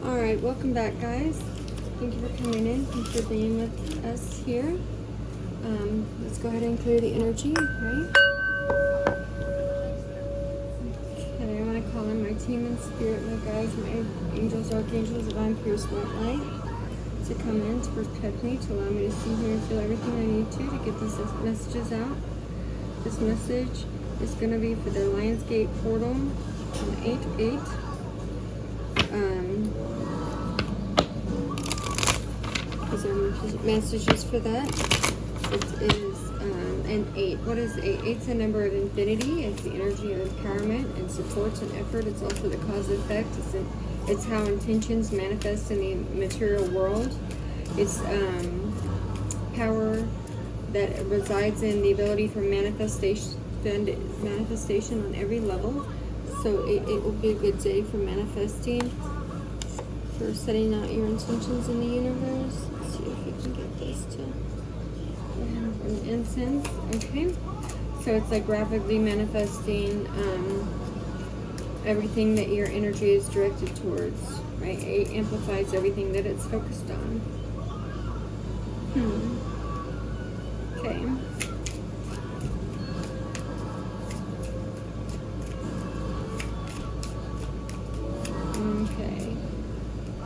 Alright, welcome back, guys. Thank you for coming in. Thanks for being with us here. Let's go ahead and clear the energy, right? Okay, I want to call in my team and spirit, my guides, my angels, archangels, divine, pure, white light to come in to protect me, to allow me to see, hear, and feel everything I need to get these messages out. This message is going to be for the Lionsgate Portal on 8/8. These are messages for that. It is an 8. What is 8? 8's a number of infinity. It's the energy of empowerment and support and effort. It's also the cause effect. It's how intentions manifest in the material world. It's power that resides in the ability for manifestation on every level. So it will be a good day for manifesting, for setting out your intentions in the universe. Let's see if we can get this to an incense. Okay, so it's like rapidly manifesting everything that your energy is directed towards, right? It amplifies everything that it's focused on. Okay.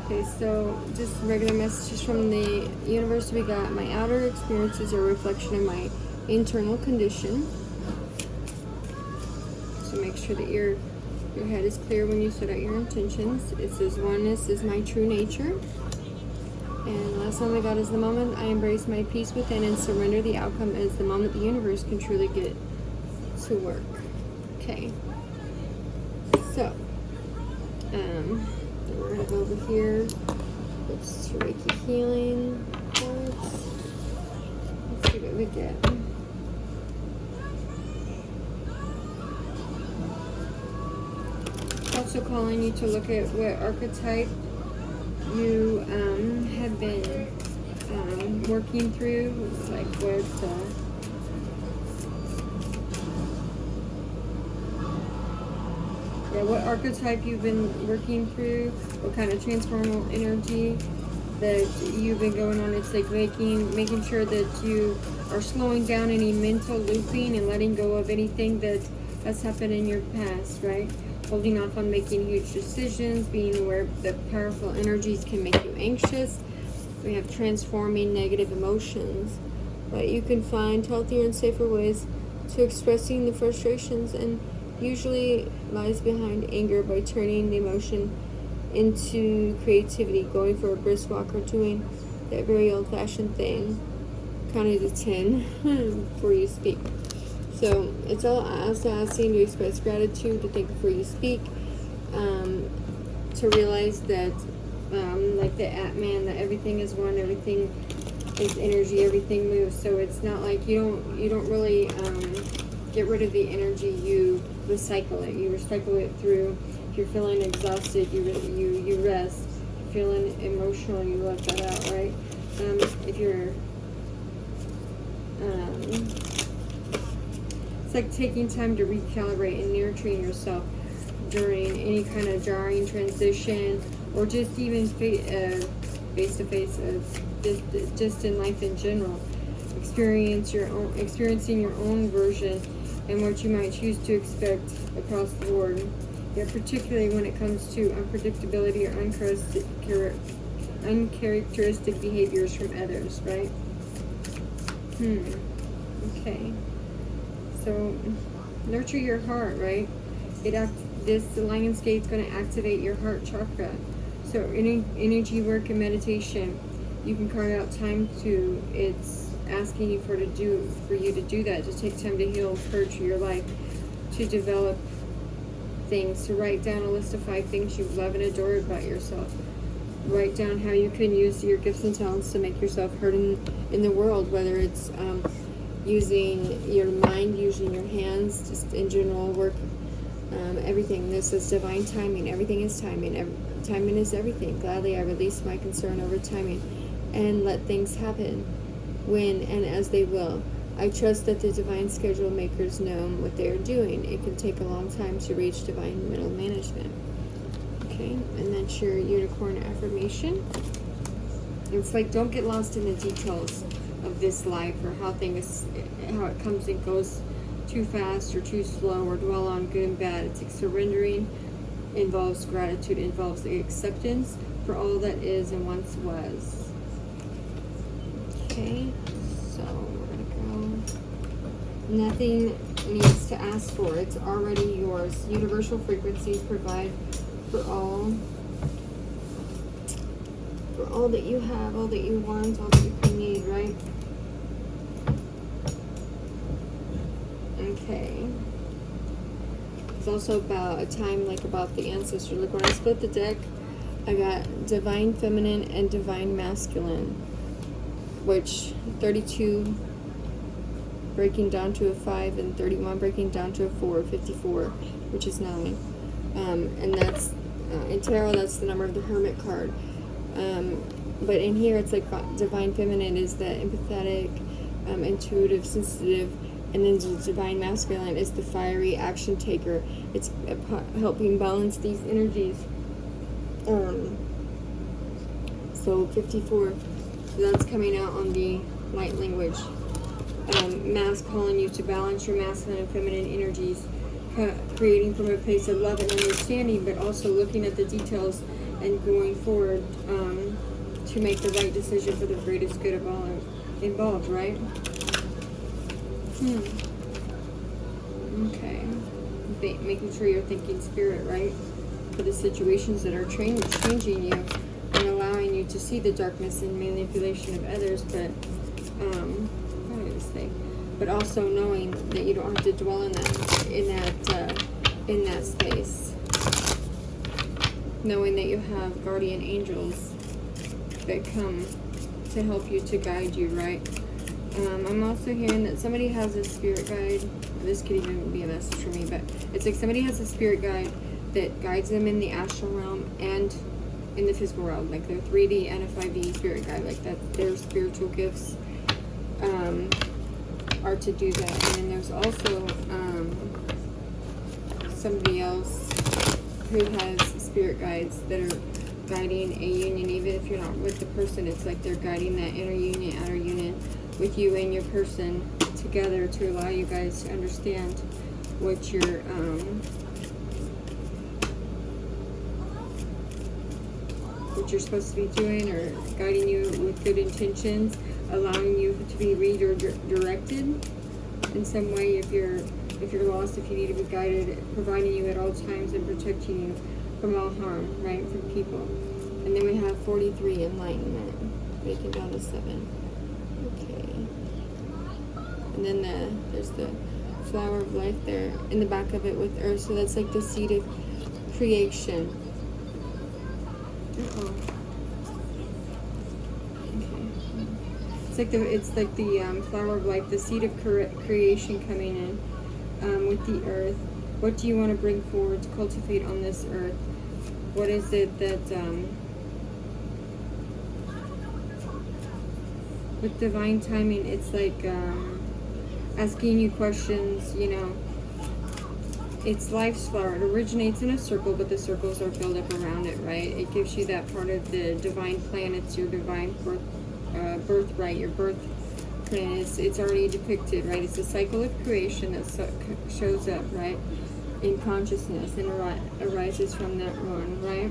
Okay, so just regular messages from the universe. We got my outer experiences are a reflection of my internal condition. So make sure that your head is clear when you set out your intentions. It says oneness is my true nature. And the last one we got is the moment I embrace my peace within and surrender the outcome is the moment the universe can truly get to work. Okay. So, we're going to go over here. Let's Reiki healing. Let's see what we get. Also calling you to look at what archetype you have been working through, like what what archetype you've been working through, what kind of transformational energy that you've been going on. It's like making sure that you are slowing down any mental looping and letting go of anything that has happened in your past, right? Holding off on making huge decisions, being aware that powerful energies can make you anxious. We have transforming negative emotions, but you can find healthier and safer ways to expressing the frustrations, and usually lies behind anger by turning the emotion into creativity, going for a brisk walk or doing that very old-fashioned thing, counting to 10 before you speak. So it's all also asking to express gratitude, to think before you speak, to realize that, like the Atman, that everything is one, everything is energy, everything moves. So it's not like you don't really get rid of the energy. You recycle it. You recycle it through. If you're feeling exhausted, you rest. If you're feeling emotional, you let that out, right? If you're it's like taking time to recalibrate and nurturing yourself during any kind of jarring transition, or just even face-to-face, just in life in general. Experiencing your own version and what you might choose to expect across the board. Yeah, particularly when it comes to unpredictability or uncharacteristic behaviors from others, right? Okay. So, nurture your heart, right? This Lionsgate is going to activate your heart chakra. So, any energy work and meditation, you can carve out time to. It's asking you for you to do that. To take time to heal, purge your life, to develop things, to write down a list of 5 things you love and adore about yourself. Write down how you can use your gifts and talents to make yourself heard in the world, whether it's using your mind, using your hands, just in general work, everything. This is divine timing. Everything is timing. Timing is everything. Gladly I release my concern over timing and let things happen when and as they will. I trust that the divine schedule makers know what they are doing. It can take a long time to reach divine middle management. Okay. Okay, and that's your unicorn affirmation. It's like, don't get lost in the details of this life or how it comes and goes too fast or too slow, or dwell on good and bad. It's like surrendering involves gratitude, involves the acceptance for all that is and once was. Okay, so we're gonna go. Nothing needs to ask for. It's already yours. Universal frequencies provide for all that you have, all that you want, all that you can need, right? Okay. It's also about a time, like about the ancestor. Like when I split the deck, I got divine feminine and divine masculine, which 32 breaking down to a 5 and 31 breaking down to a 4, 54, which is 9. And that's in tarot, that's the number of the Hermit card. But in here, it's like divine feminine is the empathetic, intuitive, sensitive, and then the divine masculine is the fiery action taker. It's helping balance these energies. So 54, so that's coming out on the light language. Mass calling you to balance your masculine and feminine energies, creating from a place of love and understanding, but also looking at the details and going forward to make the right decision for the greatest good of all involved, right? Okay. Making sure you're thinking spirit, right? For the situations that are changing you and allowing you to see the darkness and manipulation of others, but but also knowing that you don't have to dwell in that space. Knowing that you have guardian angels that come to help you, to guide you, right? I'm also hearing that somebody has a spirit guide. This could even be a message for me, but it's like somebody has a spirit guide that guides them in the astral realm and in the physical realm, like their 3D and a 5D spirit guide, like that. Their spiritual gifts are to do that. And then there's also somebody else who has spirit guides that are guiding a union. Even if you're not with the person, it's like they're guiding that inner union, outer union with you and your person together to allow you guys to understand what you're supposed to be doing, or guiding you with good intentions, allowing you to be redirected in some way if you're lost, if you need to be guided, providing you at all times and protecting you from all harm, right, from people. And then we have 43, enlightenment, breaking down to 7. Okay. And then there's the flower of life there in the back of it with earth, so that's like the seed of creation. Okay. It's like the flower of life, the seed of creation coming in with the earth. What do you want to bring forward to cultivate on this earth? What is it that with divine timing, it's like asking you questions, you know. It's life's flower. It originates in a circle, but the circles are built up around it, right? It gives you that part of the divine plan. It's your divine birthright, your birth plan. It's already depicted, right? It's a cycle of creation that shows up, right, in consciousness and arises from that one, right?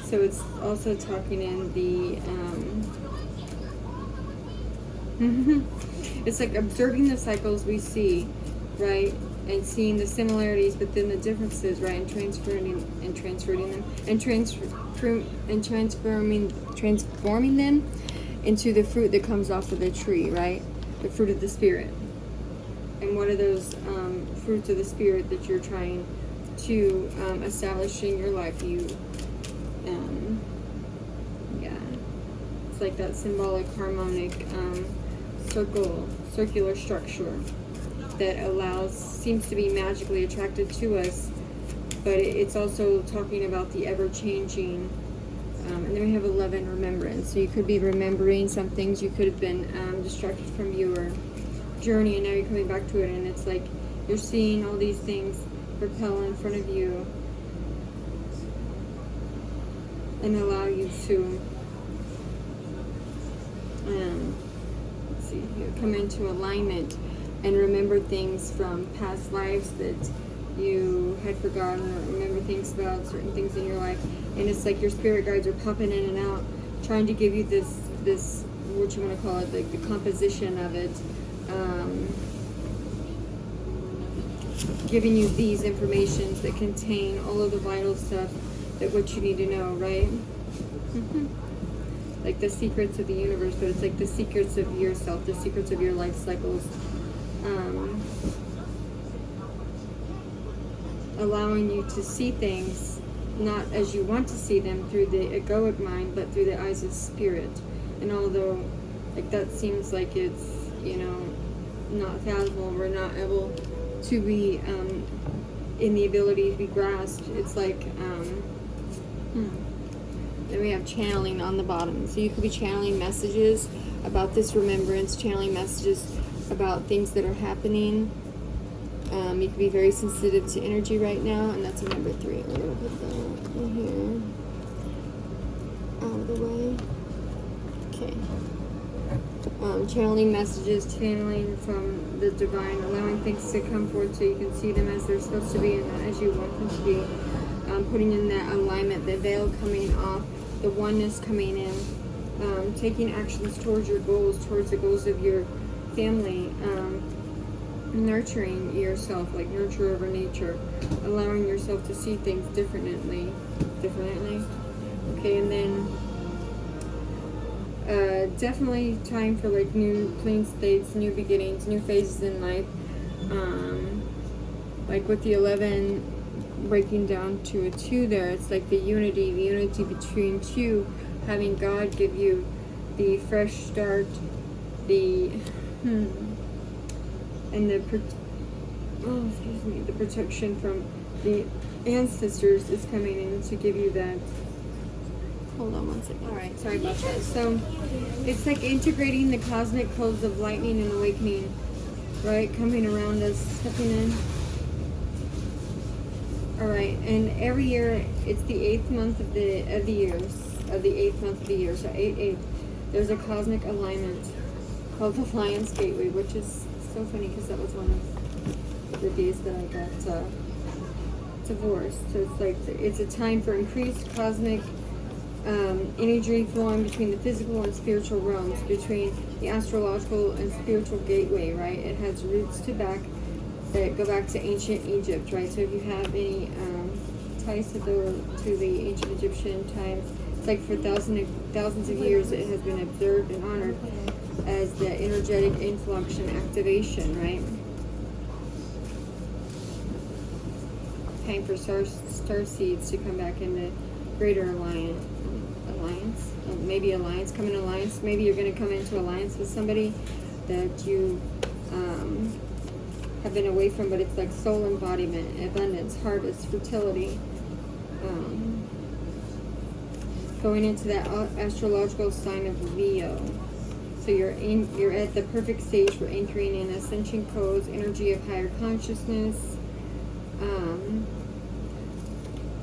So it's also talking in the it's like observing the cycles we see, right? And seeing the similarities, but then the differences, right? And transforming them, and transforming them into the fruit that comes off of the tree, right? The fruit of the spirit. And what are those fruits of the spirit that you're trying to establish in your life? It's like that symbolic, harmonic, circular structure that seems to be magically attracted to us, but it's also talking about the ever-changing. And then we have 11, remembrance. So you could be remembering some things. You could have been distracted from your journey, and now you're coming back to it, and it's like you're seeing all these things propel in front of you, and allow you to let's see here, come into alignment and remember things from past lives that you had forgotten, or remember things about certain things in your life. And it's like your spirit guides are popping in and out, trying to give you this what you want to call it, like the composition of it, giving you these informations that contain all of the vital stuff that what you need to know, right? Like the secrets of the universe, but it's like the secrets of yourself, the secrets of your life cycles. Allowing you to see things not as you want to see them through the egoic mind, but through the eyes of spirit. And although like that seems like it's, you know, not fathomable, we're not able to be in the ability to be grasped, it's like then we have channeling on the bottom. So you could be channeling messages about this remembrance, channeling messages about things that are happening. You can be very sensitive to energy right now, and that's a number 3. We're going to put that in here. Out of the way. Okay. Channeling messages, channeling from the divine, allowing things to come forward so you can see them as they're supposed to be and not as you want them to be. Putting in that alignment, the veil coming off, the oneness coming in, taking actions towards your goals, towards the goals of your family, nurturing yourself, like nurture over nature, allowing yourself to see things differently. Okay, and then definitely time for like new clean states, new beginnings, new phases in life. Like with the 11 breaking down to a 2 there, it's like the unity between 2, having God give you the fresh start, the and the protection from the ancestors is coming in to give you that. Hold on one second. Alright, sorry about that. So it's like integrating the cosmic codes of lightning and awakening, right? Coming around us, stepping in. Alright, and every year it's the 8th month of the 8th month of the year, so 8/8. There's a cosmic alignment called the Lionsgate Gateway, which is so funny because that was one of the days that I got divorced. So it's like it's a time for increased cosmic energy flowing between the physical and spiritual realms, between the astrological and spiritual gateway, right? It has roots that go back to ancient Egypt, right? So if you have any ties to the ancient Egyptian times, it's like for thousands of years it has been observed and honored as the energetic influx and activation, right? Time for star seeds to come back into greater alliance. Maybe alliance, come in alliance. Maybe you're going to come into alliance with somebody that you have been away from, but it's like soul embodiment, abundance, harvest, fertility. Going into that astrological sign of Leo. So you're at the perfect stage for anchoring in ascension codes, energy of higher consciousness,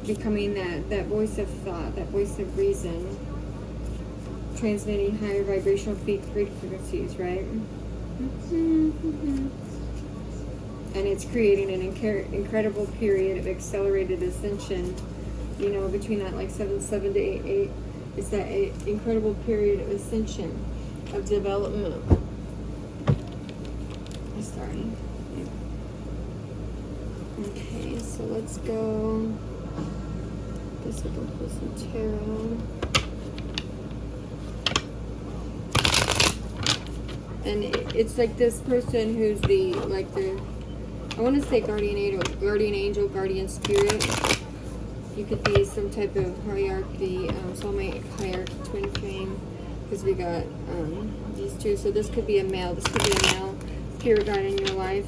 becoming that voice of thought, that voice of reason, transmitting higher vibrational frequencies, right? And it's creating an incredible period of accelerated ascension, you know, between that like 7/7 to 8/8. It's that incredible period of ascension, of development. Sorry. Okay, so let's go. Guess we can pull some tarot. And it's like this person who's I want to say guardian angel, guardian spirit. You could be some type of hierarchy, soulmate hierarchy, twin flame, because we got these two. So this could be a male. This could be a male spirit guide in your life.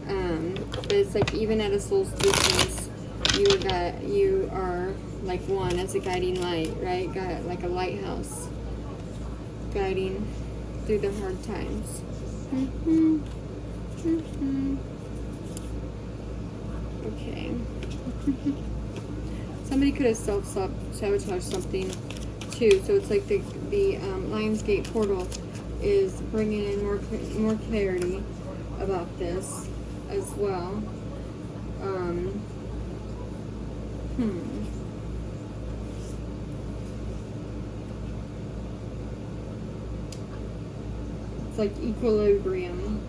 But it's like even at a soul's distance, you are like one as a guiding light, right? Got like a lighthouse, guiding through the hard times. Okay. somebody could have self-sabotaged something too. So it's like the Lionsgate Portal is bringing in more clarity about this as well. It's like equilibrium.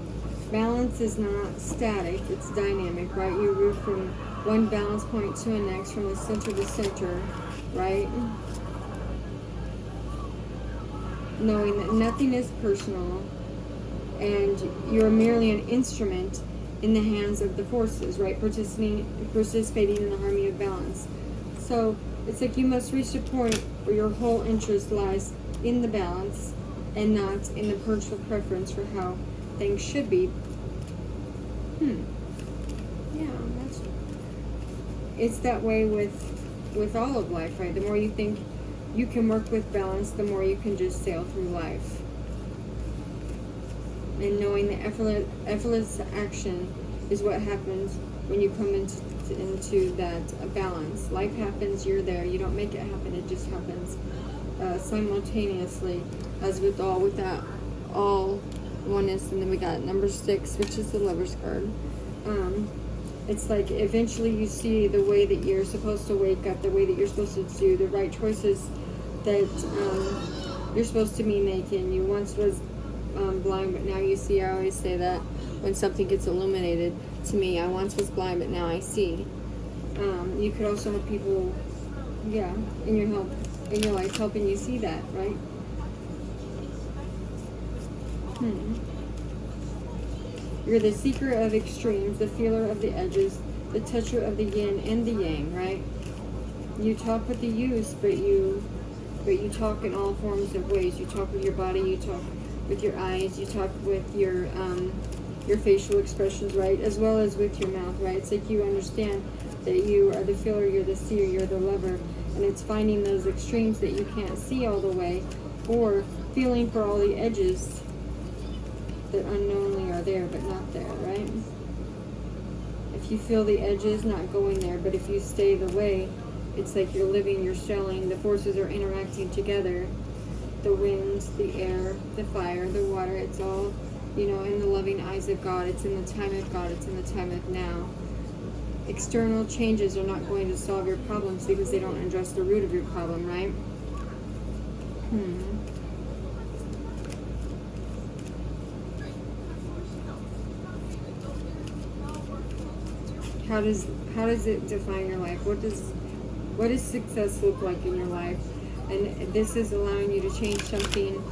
Balance is not static, it's dynamic, right? You move from one balance point to the next, from the center to center, right? Knowing that nothing is personal and you're merely an instrument in the hands of the forces, right? Participating in the harmony of balance. So it's like you must reach a point where your whole interest lies in the balance and not in the personal preference for how things should be. Yeah, it's that way with all of life, right? The more you think you can work with balance, the more you can just sail through life. And knowing the effortless action is what happens when you come into that balance. Life happens, you're there. You don't make it happen, it just happens simultaneously, as with that all oneness. And then we got number 6, which is the Lover's card. It's like eventually you see the way that you're supposed to wake up, the way that you're supposed to do the right choices that you're supposed to be making. You once was blind, but now you see. I always say that when something gets illuminated to me. I once was blind, but now I see. You could also have people, in your life, helping you see that, right? You're the seeker of extremes, the feeler of the edges, the toucher of the yin and the yang, right? You talk with the yous, but you talk in all forms of ways. You talk with your body, you talk with your eyes, you talk with your facial expressions, right? As well as with your mouth, right? It's like you understand that you are the feeler, you're the seer, you're the lover, and it's finding those extremes that you can't see all the way, or feeling for all the edges that unknowingly are there but not there, right? If you feel the edges, not going there, but if you stay the way, it's like you're living, you're showing, the forces are interacting together. The wind, the air, the fire, the water, it's all, in the loving eyes of God. It's in the time of God. It's in the time of now. External changes are not going to solve your problems because they don't address the root of your problem, right? How does it define your life? What does success look like in your life? And this is allowing you to change something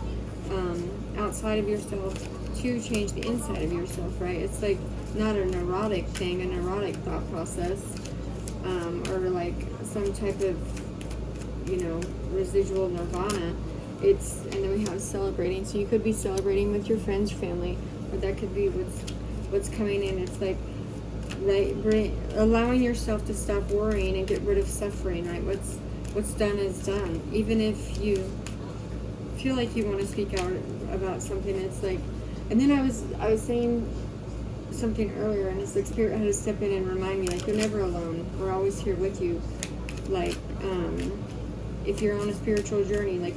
outside of yourself to change the inside of yourself, right? It's like not a neurotic thing, a neurotic thought process, or like some type of, residual nirvana. And then we have celebrating. So you could be celebrating with your friends, family, or that could be what's coming in. It's like, right, allowing yourself to stop worrying and get rid of suffering, right? What's done is done. Even if you feel like you want to speak out about something, it's like, and then I was saying something earlier, and it's like Spirit had to step in and remind me, like, you're never alone. We're always here with you. Like, if you're on a spiritual journey, like,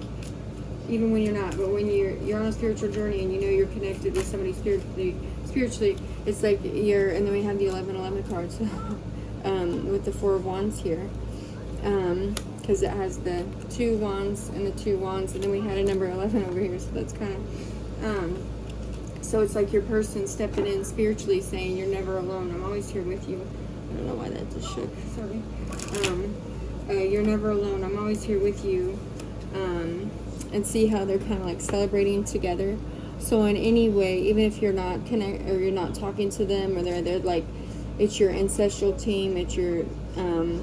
even when you're not, but when you're on a spiritual journey and you're connected with somebody spiritually, it's like and then we have the 1111 cards with the 4 of Wands here, because it has the 2 wands and the 2 wands, and then we had a number 11 over here, so that's kind of so it's like your person stepping in spiritually saying, you're never alone, I'm always here with you. I don't know why that just shook, sorry. You're never alone, I'm always here with you. And see how they're kind of like celebrating together. So in any way, even if you're not you're not talking to them, or they're like, it's your ancestral team, it's your, and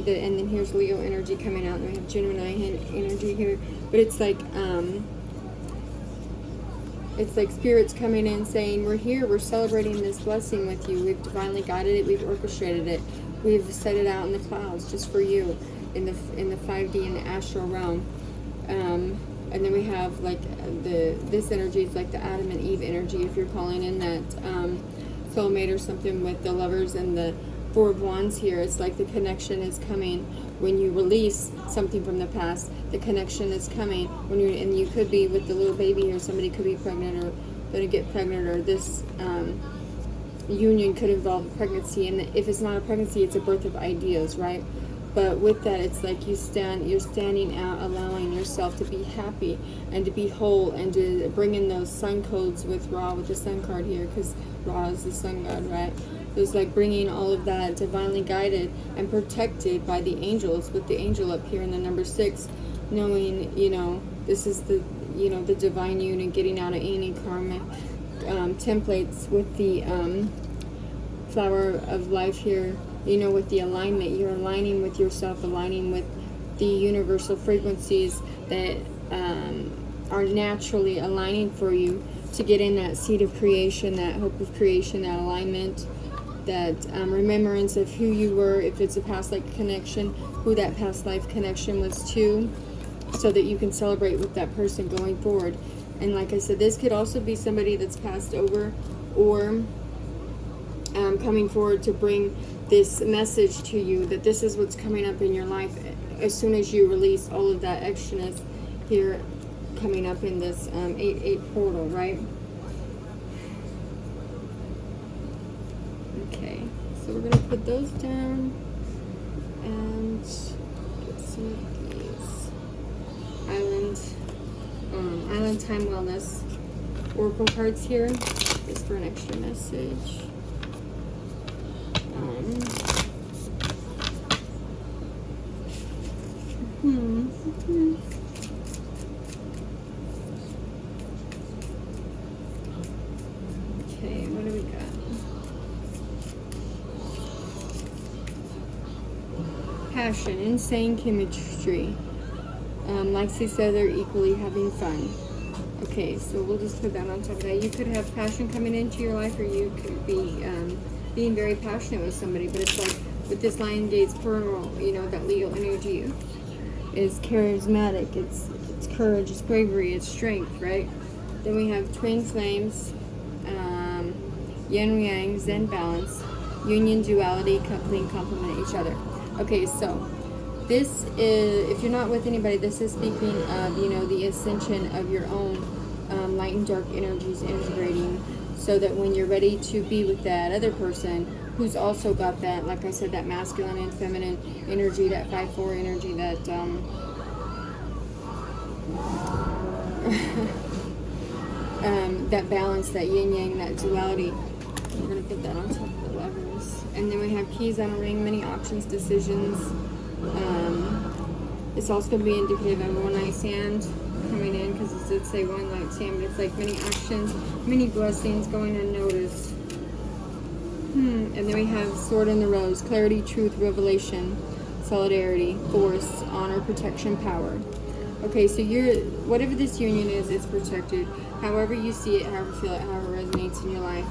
then here's Leo energy coming out, and we have Gemini energy here. But it's like Spirit's coming in saying, we're here, we're celebrating this blessing with you. We've divinely guided it, we've orchestrated it, we've set it out in the clouds just for you, in the 5D and the astral realm. And then we have like this energy is like the Adam and Eve energy, if you're calling in that soulmate or something, with the Lovers and the Four of Wands here. It's like the connection is coming when you release something from the past. The connection is coming when you, and you could be with the little baby here. Somebody could be pregnant or going to get pregnant, or this union could involve pregnancy. And if it's not a pregnancy, it's a birth of ideas, right? But with that, it's like you're standing out, allowing yourself to be happy and to be whole, and to bring in those sun codes with Ra, with the sun card here, because Ra is the sun god, right? So it's like bringing all of that divinely guided and protected by the angels, with the angel up here in the number 6, knowing, you know, this is the, you know, the divine union, getting out of any karmic templates, with the flower of life here. You know, with the alignment, you're aligning with yourself, aligning with the universal frequencies that are naturally aligning for you to get in that seed of creation, that hope of creation, that alignment, that remembrance of who you were, if it's a past life connection, who that past life connection was to, so that you can celebrate with that person going forward. And like I said, this could also be somebody that's passed over, or coming forward to bring this message to you, that this is what's coming up in your life as soon as you release all of that extraness here coming up in this 8-8 portal, right? Okay, so we're going to put those down and get some of these Island Time Wellness Oracle cards here, just for an extra message. Okay, what do we got? Passion, insane chemistry. Like she said, they're equally having fun. Okay, so we'll just put that on top of that. You could have passion coming into your life, or you could be being very passionate with somebody. But it's like with this Lionsgate Portal, you know, that Leo energy is charismatic. It's courage, it's bravery, it's strength, right? Then we have twin flames, yin yang, zen balance, union, duality, coupling, complement each other. Okay, so this is, if you're not with anybody, this is speaking of, you know, the ascension of your own light and dark energies integrating, so that when you're ready to be with that other person who's also got that, like I said, that masculine and feminine energy, that 5-4 energy, that that balance, that yin yang, that duality. We're going to put that on top of the lovers. And then we have keys on a ring, many options, decisions. It's also going to be indicative of a one-night stand coming in, because it did say one-night stand, but it's like many actions, many blessings going unnoticed. And then we have sword in the rose, clarity, truth, revelation, solidarity, force, honor, protection, power. Okay, so you're, whatever this union is, it's protected. However you see it, however you feel it, however it resonates in your life.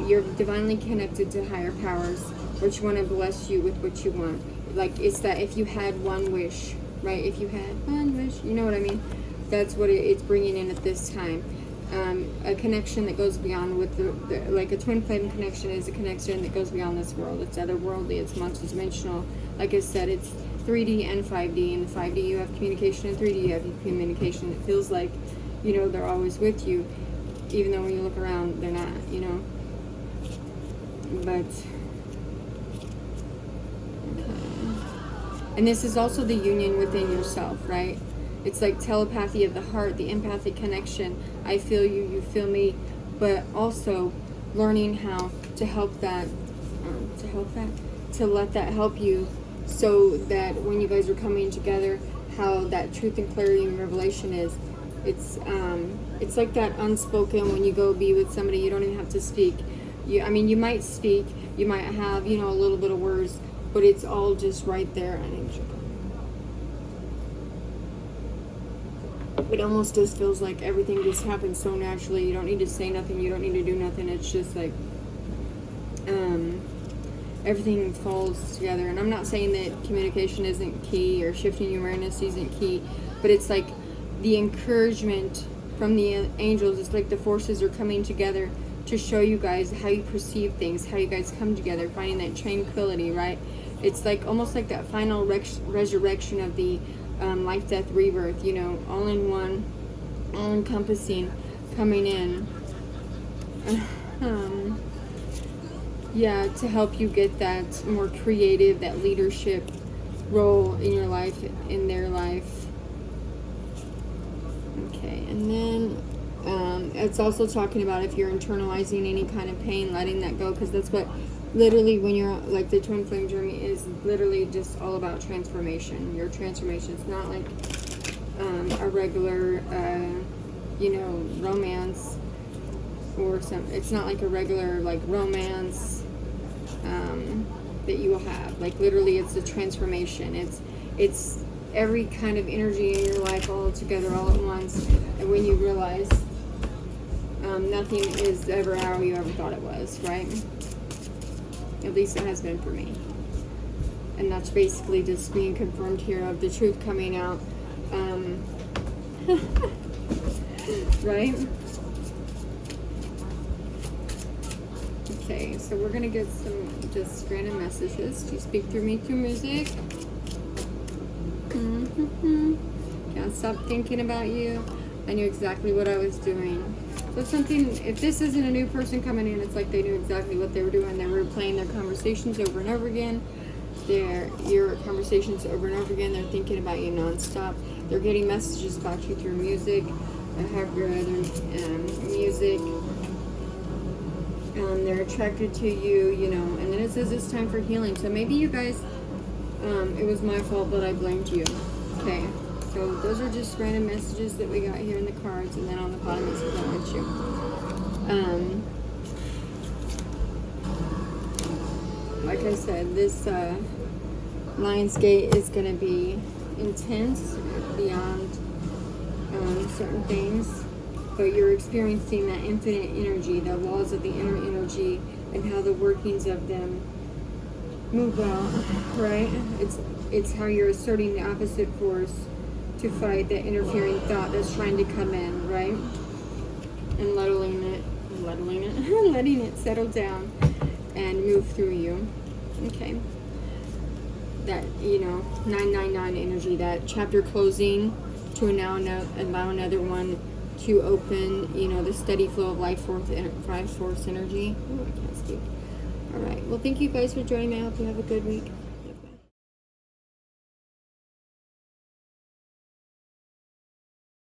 You're divinely connected to higher powers, which want to bless you with what you want. Like, it's that if you had one wish, right? If you had one wish, you know what I mean? That's what it's bringing in at this time. A connection that goes beyond, with the like a twin flame connection is a connection that goes beyond this world. It's otherworldly, it's multidimensional. Like I said, it's 3D and 5D. In 5D you have communication, in 3D you have communication. It feels like, you know, they're always with you, even though when you look around, they're not, you know. But, okay. And this is also the union within yourself, right? It's like telepathy of the heart, the empathic connection. I feel you, you feel me, but also learning how to help that, to let that help you, so that when you guys are coming together, how that truth and clarity and revelation is. It's like that unspoken, when you go be with somebody, you don't even have to speak. I mean, you might speak, you might have, you know, a little bit of words, but it's all just right there. It almost just feels like everything just happens so naturally. You don't need to say nothing, you don't need to do nothing. It's just like everything falls together. And I'm not saying that communication isn't key, or shifting your awareness isn't key, but it's like the encouragement from the angels. It's like the forces are coming together to show you guys how you perceive things, how you guys come together, finding that tranquility, right? It's like almost like that final resurrection of the life, death, rebirth, you know, all in one, all encompassing, coming in. Yeah, to help you get that more creative, that leadership role in your life, in their life. Okay, and then it's also talking about if you're internalizing any kind of pain, letting that go, because that's what literally when you're like the twin flame journey is literally just all about transformation. Your transformation. It's not like a regular, you know, romance or some. It's not like a regular like romance that you will have. Like literally, it's a transformation. It's every kind of energy in your life all together all at once, and when you realize nothing is ever how you ever thought it was, right? At least it has been for me. And that's basically just being confirmed here of the truth coming out. Right? Okay, so we're going to get some just random messages to speak through me through music. Can't stop thinking about you. I knew exactly what I was doing. So something, if this isn't a new person coming in, it's like they knew exactly what they were doing. They were playing their conversations over and over again. Your conversations over and over again. They're thinking about you nonstop. They're getting messages about you through music. I have your other music. They're attracted to you, you know. And then it says it's time for healing. So maybe you guys, it was my fault that I blamed you. Okay. So those are just random messages that we got here in the cards, and then on the bottom it says I want you. Like I said, this Lionsgate is going to be intense beyond certain things, but you're experiencing that infinite energy, the laws of the inner energy, and how the workings of them move out, right? It's how you're asserting the opposite force to fight that interfering thought that's trying to come in, right? And letting it settle down and move through you. Okay. That, you know, 999 energy, that chapter closing to now allow another one to open, you know, the steady flow of life force energy. Ooh, I can't speak. All right. Well, thank you guys for joining me. I hope you have a good week.